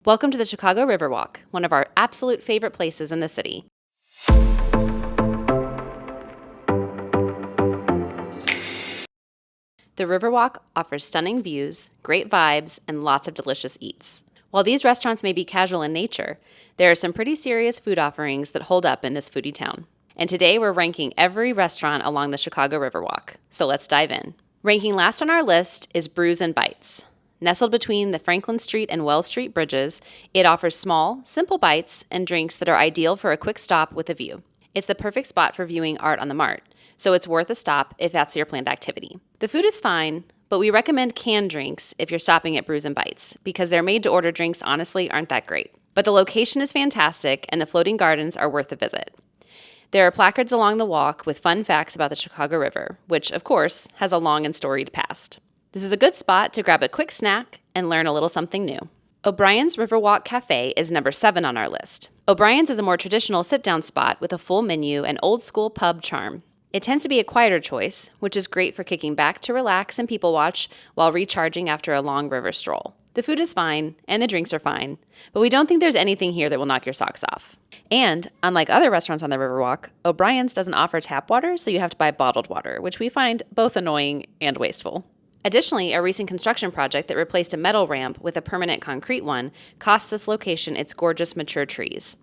Welcome to the Chicago Riverwalk, one of our absolute favorite places in the city. The Riverwalk offers stunning views, great vibes, and lots of delicious eats. While these restaurants may be casual in nature, there are some pretty serious food offerings that hold up in this foodie town. And today we're ranking every restaurant along the Chicago Riverwalk, so let's dive in. Ranking last on our list is Brews and Bites. Nestled between the Franklin Street and Wells Street bridges, it offers small, simple bites and drinks that are ideal for a quick stop with a view. It's the perfect spot for viewing art on the Mart, so it's worth a stop if that's your planned activity. The food is fine, but we recommend canned drinks if you're stopping at Brews and Bites, because their made-to-order drinks honestly aren't that great. But the location is fantastic, and the floating gardens are worth a visit. There are placards along the walk with fun facts about the Chicago River, which, of course, has a long and storied past. This is a good spot to grab a quick snack and learn a little something new. O'Brien's Riverwalk Cafe is number 7 on our list. O'Brien's is a more traditional sit-down spot with a full menu and old-school pub charm. It tends to be a quieter choice, which is great for kicking back to relax and people watch while recharging after a long river stroll. The food is fine, and the drinks are fine, but we don't think there's anything here that will knock your socks off. And, unlike other restaurants on the Riverwalk, O'Brien's doesn't offer tap water, so you have to buy bottled water, which we find both annoying and wasteful. Additionally, a recent construction project that replaced a metal ramp with a permanent concrete one cost this location its gorgeous mature trees.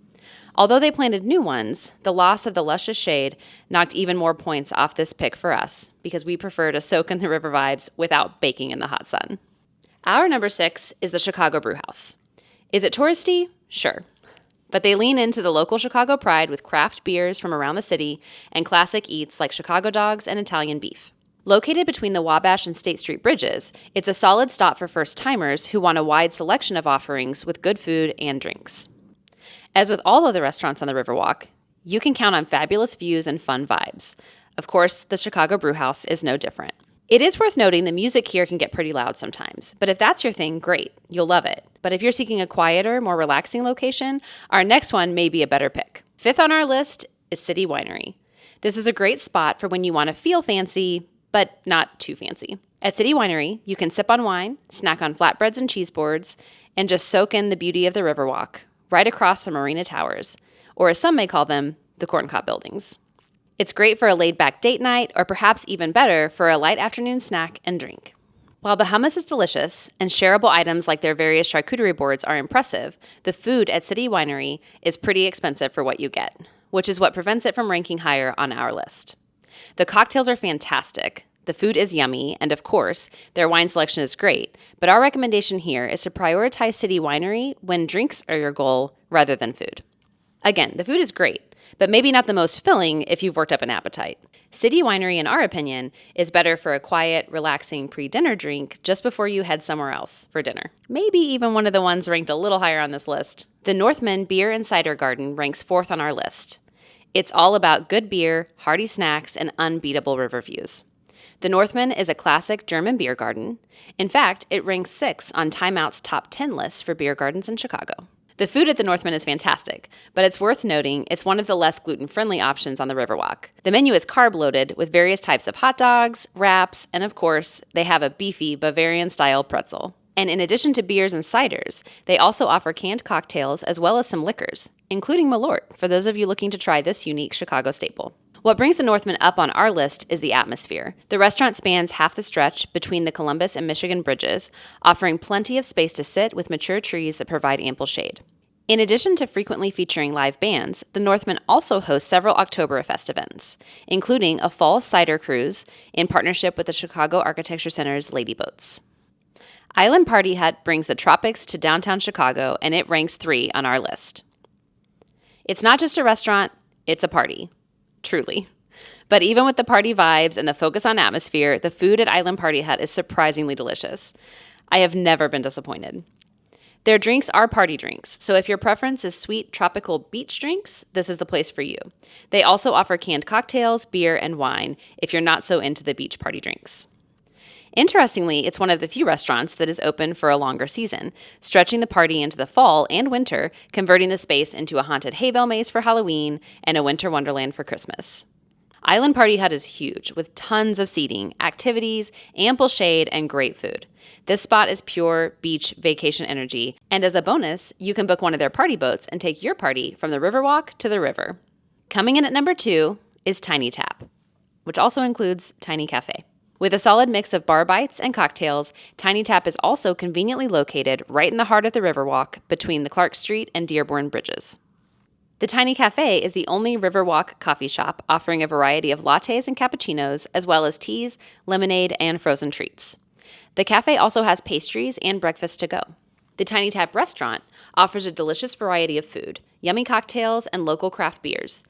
Although they planted new ones, the loss of the luscious shade knocked even more points off this pick for us, because we prefer to soak in the river vibes without baking in the hot sun. Our number 6 is the Chicago Brewhouse. Is it touristy? Sure. But they lean into the local Chicago pride with craft beers from around the city and classic eats like Chicago dogs and Italian beef. Located between the Wabash and State Street bridges, it's a solid stop for first-timers who want a wide selection of offerings with good food and drinks. As with all of the restaurants on the Riverwalk, you can count on fabulous views and fun vibes. Of course, the Chicago Brewhouse is no different. It is worth noting the music here can get pretty loud sometimes, but if that's your thing, great, you'll love it. But if you're seeking a quieter, more relaxing location, our next one may be a better pick. 5th on our list is City Winery. This is a great spot for when you want to feel fancy, but not too fancy. At City Winery, you can sip on wine, snack on flatbreads and cheese boards, and just soak in the beauty of the Riverwalk, right across from Marina Towers, or as some may call them, the Corncob Buildings. It's great for a laid-back date night, or perhaps even better for a light afternoon snack and drink. While the hummus is delicious, and shareable items like their various charcuterie boards are impressive, the food at City Winery is pretty expensive for what you get, which is what prevents it from ranking higher on our list. The cocktails are fantastic, the food is yummy, and of course, their wine selection is great, but our recommendation here is to prioritize City Winery when drinks are your goal rather than food. Again, the food is great, but maybe not the most filling if you've worked up an appetite. City Winery, in our opinion, is better for a quiet, relaxing pre-dinner drink just before you head somewhere else for dinner. Maybe even one of the ones ranked a little higher on this list. The Northman Beer and Cider Garden ranks 4th on our list. It's all about good beer, hearty snacks, and unbeatable river views. The Northman is a classic German beer garden. In fact, it ranks 6 on Time Out's top 10 list for beer gardens in Chicago. The food at the Northman is fantastic, but it's worth noting it's one of the less gluten-friendly options on the Riverwalk. The menu is carb-loaded with various types of hot dogs, wraps, and of course, they have a beefy Bavarian-style pretzel. And in addition to beers and ciders, they also offer canned cocktails as well as some liquors, including Malort, for those of you looking to try this unique Chicago staple. What brings the Northman up on our list is the atmosphere. The restaurant spans half the stretch between the Columbus and Michigan bridges, offering plenty of space to sit with mature trees that provide ample shade. In addition to frequently featuring live bands, the Northman also hosts several Oktoberfest events, including a fall cider cruise in partnership with the Chicago Architecture Center's Lady Boats. Island Party Hut brings the tropics to downtown Chicago, and it ranks 3 on our list. It's not just a restaurant, it's a party. Truly. But even with the party vibes and the focus on atmosphere, the food at Island Party Hut is surprisingly delicious. I have never been disappointed. Their drinks are party drinks, so if your preference is sweet tropical beach drinks, this is the place for you. They also offer canned cocktails, beer, and wine if you're not so into the beach party drinks. Interestingly, it's one of the few restaurants that is open for a longer season, stretching the party into the fall and winter, converting the space into a haunted hay bale maze for Halloween and a winter wonderland for Christmas. Island Party Hut is huge, with tons of seating, activities, ample shade, and great food. This spot is pure beach vacation energy, and as a bonus, you can book one of their party boats and take your party from the Riverwalk to the river. Coming in at number 2 is Tiny Tap, which also includes Tiny Cafe. With a solid mix of bar bites and cocktails, Tiny Tap is also conveniently located right in the heart of the Riverwalk between the Clark Street and Dearborn bridges. The Tiny Cafe is the only Riverwalk coffee shop offering a variety of lattes and cappuccinos, as well as teas, lemonade, and frozen treats. The cafe also has pastries and breakfast to go. The Tiny Tap restaurant offers a delicious variety of food, yummy cocktails, and local craft beers.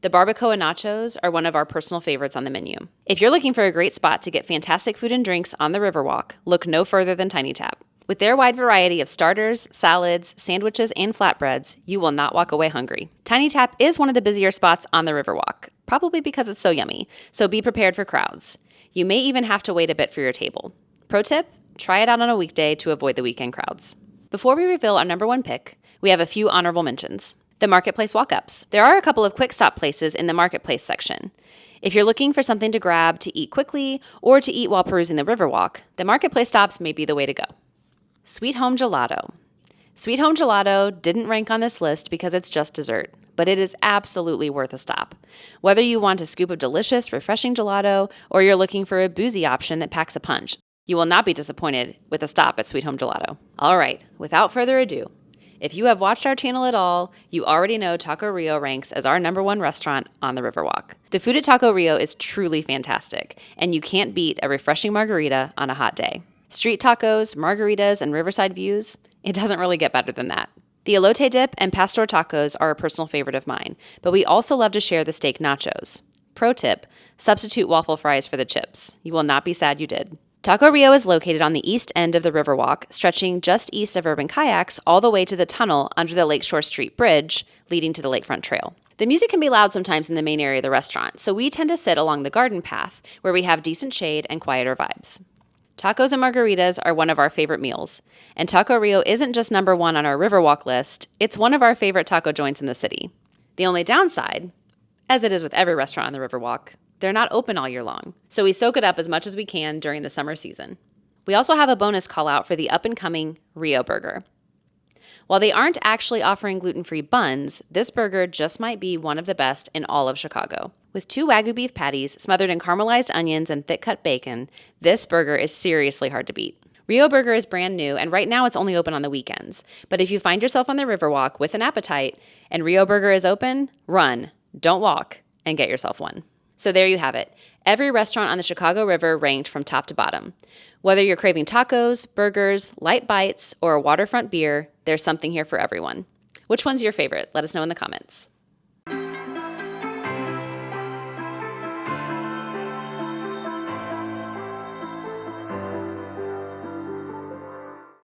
The barbacoa nachos are one of our personal favorites on the menu. If you're looking for a great spot to get fantastic food and drinks on the Riverwalk, look no further than Tiny Tap. With their wide variety of starters, salads, sandwiches, and flatbreads, you will not walk away hungry. Tiny Tap is one of the busier spots on the Riverwalk, probably because it's so yummy, so be prepared for crowds. You may even have to wait a bit for your table. Pro tip, try it out on a weekday to avoid the weekend crowds. Before we reveal our number 1 pick, we have a few honorable mentions. The Marketplace walk-ups. There are a couple of quick stop places in the Marketplace section. If you're looking for something to grab to eat quickly or to eat while perusing the Riverwalk, the Marketplace stops may be the way to go. Sweet Home Gelato. Sweet Home Gelato didn't rank on this list because it's just dessert, but it is absolutely worth a stop. Whether you want a scoop of delicious, refreshing gelato or you're looking for a boozy option that packs a punch, you will not be disappointed with a stop at Sweet Home Gelato. All right, without further ado, if you have watched our channel at all, you already know Taco Rio ranks as our number 1 restaurant on the Riverwalk. The food at Taco Rio is truly fantastic, and you can't beat a refreshing margarita on a hot day. Street tacos, margaritas, and riverside views, it doesn't really get better than that. The elote dip and pastor tacos are a personal favorite of mine, but we also love to share the steak nachos. Pro tip, substitute waffle fries for the chips. You will not be sad you did. Taco Rio is located on the east end of the Riverwalk, stretching just east of Urban Kayaks all the way to the tunnel under the Lakeshore Street Bridge, leading to the Lakefront Trail. The music can be loud sometimes in the main area of the restaurant, so we tend to sit along the garden path, where we have decent shade and quieter vibes. Tacos and margaritas are one of our favorite meals, and Taco Rio isn't just number 1 on our Riverwalk list, it's one of our favorite taco joints in the city. The only downside, as it is with every restaurant on the Riverwalk, they're not open all year long, so we soak it up as much as we can during the summer season. We also have a bonus call out for the up-and-coming Rio Burger. While they aren't actually offering gluten-free buns, this burger just might be one of the best in all of Chicago. With 2 Wagyu beef patties smothered in caramelized onions and thick-cut bacon, this burger is seriously hard to beat. Rio Burger is brand new, and right now it's only open on the weekends. But if you find yourself on the Riverwalk with an appetite and Rio Burger is open, run, don't walk, and get yourself one. So there you have it. Every restaurant on the Chicago River ranked from top to bottom. Whether you're craving tacos, burgers, light bites, or a waterfront beer, there's something here for everyone. Which one's your favorite? Let us know in the comments.